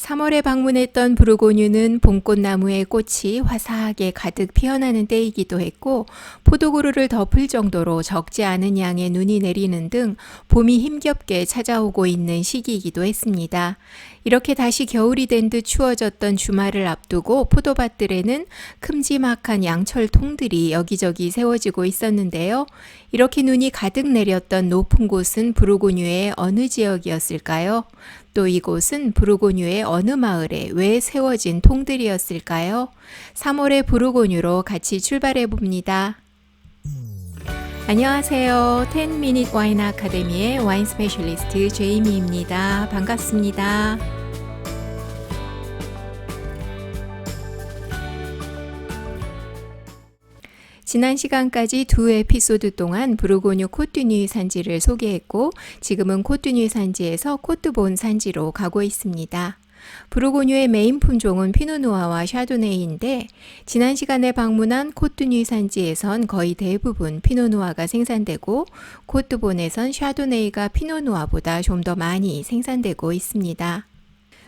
3월에 방문했던 부르고뉴는 봄꽃나무의 꽃이 화사하게 가득 피어나는 때이기도 했고 포도구루를 덮을 정도로 적지 않은 양의 눈이 내리는 등 봄이 힘겹게 찾아오고 있는 시기이기도 했습니다. 이렇게 다시 겨울이 된 듯 추워졌던 주말을 앞두고 포도밭들에는 큼지막한 양철통들이 여기저기 세워지고 있었는데요. 이렇게 눈이 가득 내렸던 높은 곳은 부르고뉴의 어느 지역이었을까요? 또 이곳은 부르고뉴의 어느 마을에 왜 세워진 통들이었을까요? 3월의 부르고뉴로 같이 출발해 봅니다. 안녕하세요. 10미닛 와인 아카데미의 와인 스페셜리스트 제이미입니다. 반갑습니다. 지난 시간까지 두 에피소드 동안 부르고뉴 코트뉴 산지를 소개했고 지금은 코트뉴 산지에서 코트본 산지로 가고 있습니다. 부르고뉴의 메인 품종은 피노누아와 샤도네이인데 지난 시간에 방문한 코트뉴 산지에선 거의 대부분 피노누아가 생산되고 코트본에선 샤도네이가 피노누아보다 좀 더 많이 생산되고 있습니다.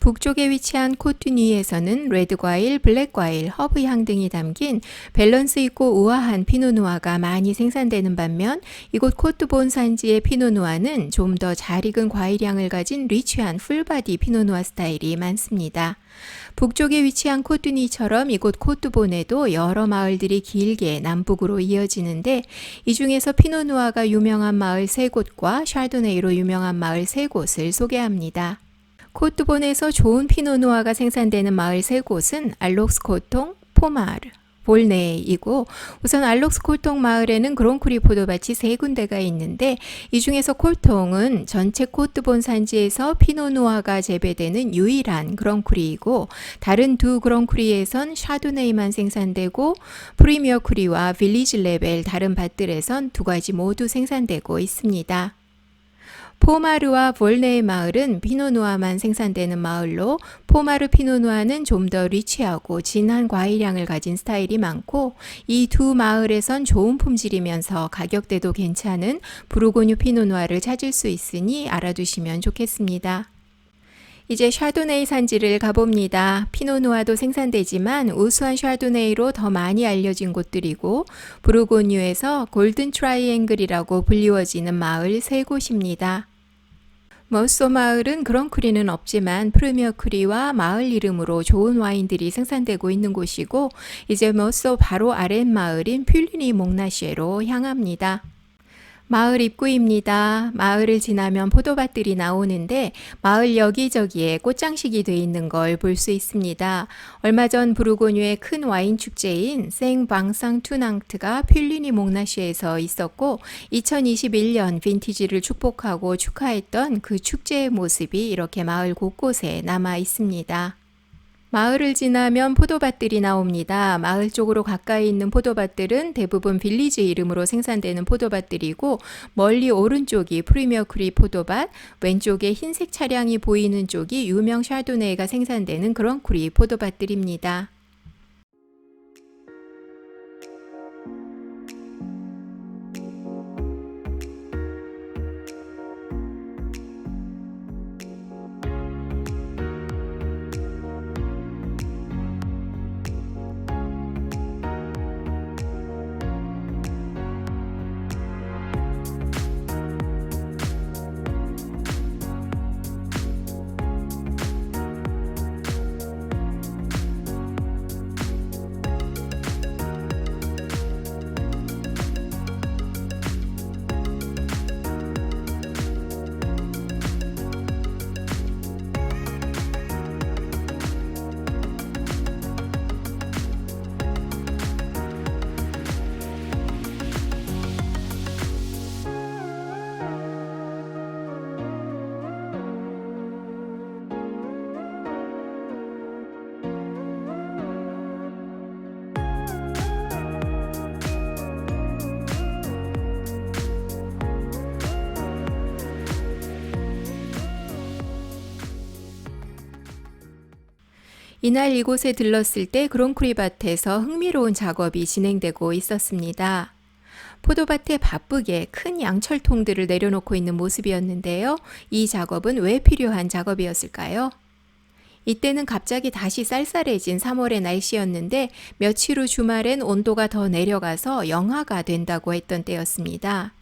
북쪽에 위치한 코트뉴이에서는 레드 과일, 블랙 과일, 허브 향 등이 담긴 밸런스 있고 우아한 피노누아가 많이 생산되는 반면 이곳 코트본 산지의 피노누아는 좀 더 잘 익은 과일향을 가진 리치한 풀바디 피노누아 스타일이 많습니다. 북쪽에 위치한 코트뉴이처럼 이곳 코트본에도 여러 마을들이 길게 남북으로 이어지는데 이 중에서 피노누아가 유명한 마을 3곳과 샤도네이로 유명한 마을 3곳을 소개합니다. 코트본에서 좋은 피노누아가 생산되는 마을 3곳은 알록스코통, 포마르, 볼네이고 우선 알록스코통 마을에는 그랑크루 포도밭이 3군데가 있는데 이 중에서 콜통은 전체 코트본 산지에서 피노누아가 재배되는 유일한 그랑크루이고 다른 두 그랑크루에선 샤도네이만 생산되고 프리미어 크루와 빌리지 레벨 다른 밭들에선 두 가지 모두 생산되고 있습니다. 포마르와 볼네이 마을은 피노누아만 생산되는 마을로 포마르 피노누아는 좀 더 리치하고 진한 과일향을 가진 스타일이 많고 이 두 마을에선 좋은 품질이면서 가격대도 괜찮은 부르고뉴 피노누아를 찾을 수 있으니 알아두시면 좋겠습니다. 이제 샤도네이 산지를 가봅니다. 피노누아도 생산되지만 우수한 샤도네이로 더 많이 알려진 곳들이고 부르고뉴에서 골든 트라이앵글이라고 불리워지는 마을 3곳입니다. 머소 마을은 그랑크루는 없지만 프리미어 크루와 마을 이름으로 좋은 와인들이 생산되고 있는 곳이고 이제 머소 바로 아랫마을인 퓰리니 몽나시에로 향합니다. 마을 입구입니다. 마을을 지나면 포도밭들이 나오는데 마을 여기저기에 꽃장식이 되어 있는 걸 볼 수 있습니다. 얼마 전 부르고뉴의 큰 와인 축제인 생방상투낭트가 퓰리니 몽나시에서 있었고 2021년 빈티지를 축복하고 축하했던 그 축제의 모습이 이렇게 마을 곳곳에 남아 있습니다. 마을을 지나면 포도밭들이 나옵니다. 마을 쪽으로 가까이 있는 포도밭들은 대부분 빌리지 이름으로 생산되는 포도밭들이고 멀리 오른쪽이 프리미어 크루 포도밭, 왼쪽에 흰색 차량이 보이는 쪽이 유명 샤도네이가 생산되는 그랑크루 포도밭들입니다. 이날 이곳에 들렀을 때 그랑크루 밭에서 흥미로운 작업이 진행되고 있었습니다. 포도밭에 바쁘게 큰 양철통들을 내려놓고 있는 모습이었는데요. 이 작업은 왜 필요한 작업이었을까요? 이때는 갑자기 다시 쌀쌀해진 3월의 날씨였는데 며칠 후 주말엔 온도가 더 내려가서 영하가 된다고 했던 때였습니다.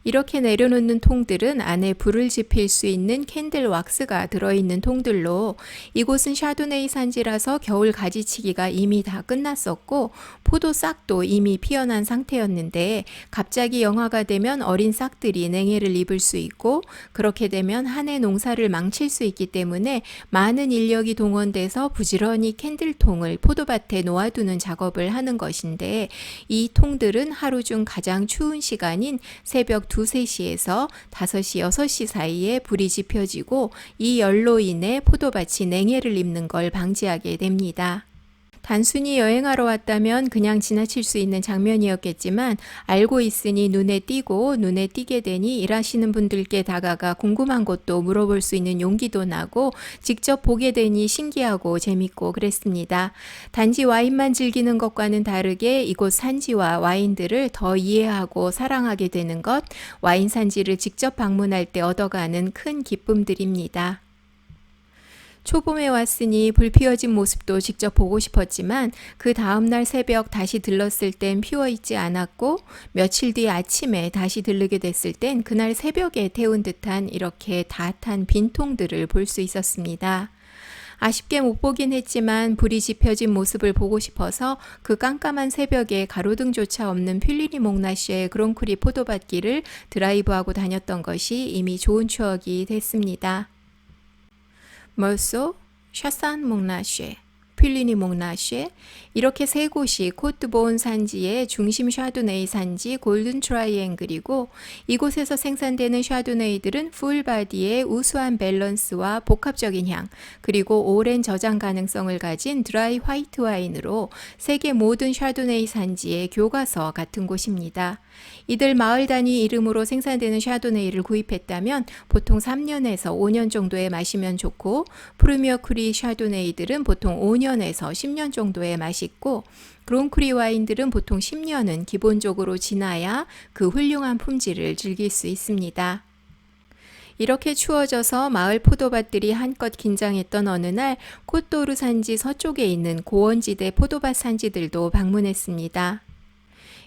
이렇게 내려놓는 통들은 안에 불을 지필 수 있는 캔들 왁스가 들어있는 통들로 이곳은 샤도네이 산지라서 겨울 가지치기가 이미 다 끝났었고 포도 싹도 이미 피어난 상태였는데 갑자기 영하가 되면 어린 싹들이 냉해를 입을 수 있고 그렇게 되면 한 해 농사를 망칠 수 있기 때문에 많은 인력이 동원돼서 부지런히 캔들통을 포도밭에 놓아두는 작업을 하는 것인데 이 통들은 하루 중 가장 추운 시간인 새벽 2, 3시에서 5시, 6시 사이에 불이 지펴지고 이 열로 인해 포도밭이 냉해를 입는 걸 방지하게 됩니다. 단순히 여행하러 왔다면 그냥 지나칠 수 있는 장면이었겠지만 알고 있으니 눈에 띄고 눈에 띄게 되니 일하시는 분들께 다가가 궁금한 것도 물어볼 수 있는 용기도 나고 직접 보게 되니 신기하고 재밌고 그랬습니다. 단지 와인만 즐기는 것과는 다르게 이곳 산지와 와인들을 더 이해하고 사랑하게 되는 것, 와인 산지를 직접 방문할 때 얻어가는 큰 기쁨들입니다. 초봄에 왔으니 불 피워진 모습도 직접 보고 싶었지만 그 다음날 새벽 다시 들렀을 땐 피워있지 않았고 며칠 뒤 아침에 다시 들르게 됐을 땐 그날 새벽에 태운 듯한 이렇게 다 탄 빈통들을 볼 수 있었습니다. 아쉽게 못 보긴 했지만 불이 지펴진 모습을 보고 싶어서 그 깜깜한 새벽에 가로등조차 없는 필리니 몽나쉐의 그랑크루 포도밭길을 드라이브하고 다녔던 것이 이미 좋은 추억이 됐습니다. 멀소, 샤산 몽나쉐, 필리니 몽나쉐 이렇게 세 곳이 코트보온 산지의 중심 샤도네이 산지 골든 트라이앵글이고 이곳에서 생산되는 샤도네이들은 풀바디의 우수한 밸런스와 복합적인 향 그리고 오랜 저장 가능성을 가진 드라이 화이트 와인으로 세계 모든 샤도네이 산지의 교과서 같은 곳입니다. 이들 마을 단위 이름으로 생산되는 샤도네이를 구입했다면 보통 3년에서 5년 정도에 마시면 좋고 프루미어크리 샤도네이들은 보통 5년에서 10년 정도에 마시고 그랑크루 와인들은 보통 10년은 기본적으로 지나야 그 훌륭한 품질을 즐길 수 있습니다. 이렇게 추워져서 마을 포도밭들이 한껏 긴장했던 어느 날 코토르 산지 서쪽에 있는 고원지대 포도밭 산지들도 방문했습니다.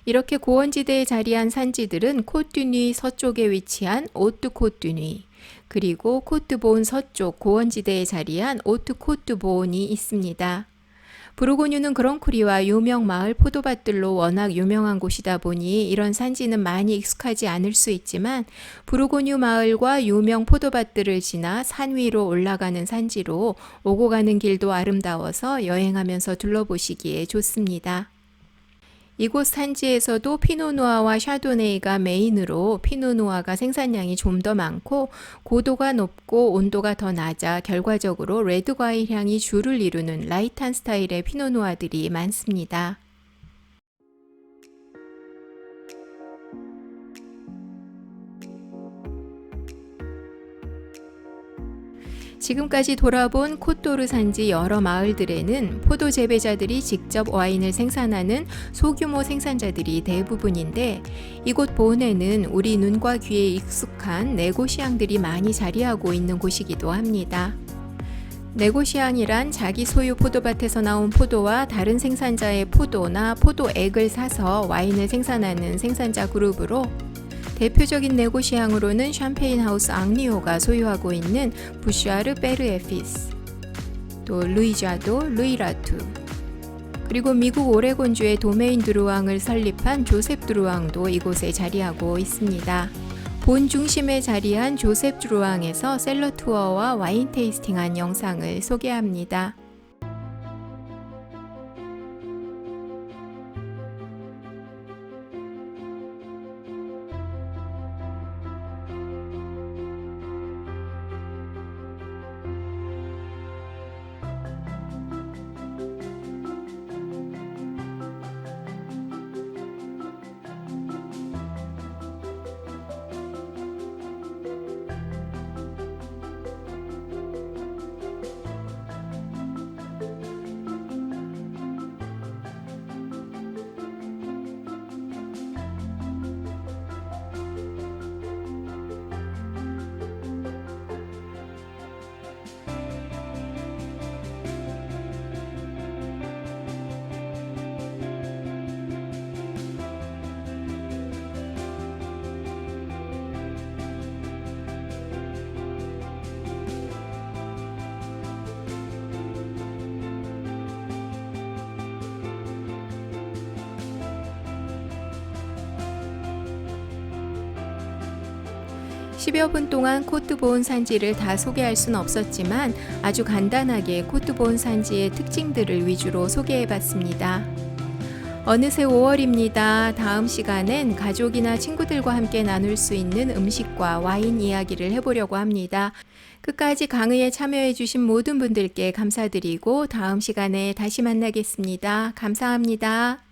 이렇게 고원지대에 자리한 산지들은 코뚜뉴이 서쪽에 위치한 오트 코뚜뉴이 그리고 코트보온 서쪽 고원지대에 자리한 오트 코트보온이 있습니다. 부르고뉴는 그랑크루와 유명 마을 포도밭들로 워낙 유명한 곳이다 보니 이런 산지는 많이 익숙하지 않을 수 있지만 부르고뉴 마을과 유명 포도밭들을 지나 산 위로 올라가는 산지로 오고 가는 길도 아름다워서 여행하면서 둘러보시기에 좋습니다. 이곳 산지에서도 피노누아와 샤도네이가 메인으로 피노누아가 생산량이 좀 더 많고 고도가 높고 온도가 더 낮아 결과적으로 레드 과일 향이 주를 이루는 라이트한 스타일의 피노누아들이 많습니다. 지금까지 돌아본 코토르 산지 여러 마을들에는 포도 재배자들이 직접 와인을 생산하는 소규모 생산자들이 대부분인데 이곳 보온에는 우리 눈과 귀에 익숙한 네고시앙들이 많이 자리하고 있는 곳이기도 합니다. 네고시앙이란 자기 소유 포도밭에서 나온 포도와 다른 생산자의 포도나 포도액을 사서 와인을 생산하는 생산자 그룹으로 대표적인 네고시앙으로는 샴페인 하우스 앙리오가 소유하고 있는 부샤르 베르에피스, 또 루이자도 루이라투, 그리고 미국 오레곤주의 도메인 드루앙을 설립한 조셉 드루앙도 이곳에 자리하고 있습니다. 본 중심에 자리한 조셉 드루앙에서 셀러 투어와 와인 테이스팅한 영상을 소개합니다. 10여 분 동안 코트보온 산지를 다 소개할 순 없었지만 아주 간단하게 코트보온 산지의 특징들을 위주로 소개해봤습니다. 어느새 5월입니다. 다음 시간엔 가족이나 친구들과 함께 나눌 수 있는 음식과 와인 이야기를 해보려고 합니다. 끝까지 강의에 참여해주신 모든 분들께 감사드리고 다음 시간에 다시 만나겠습니다. 감사합니다.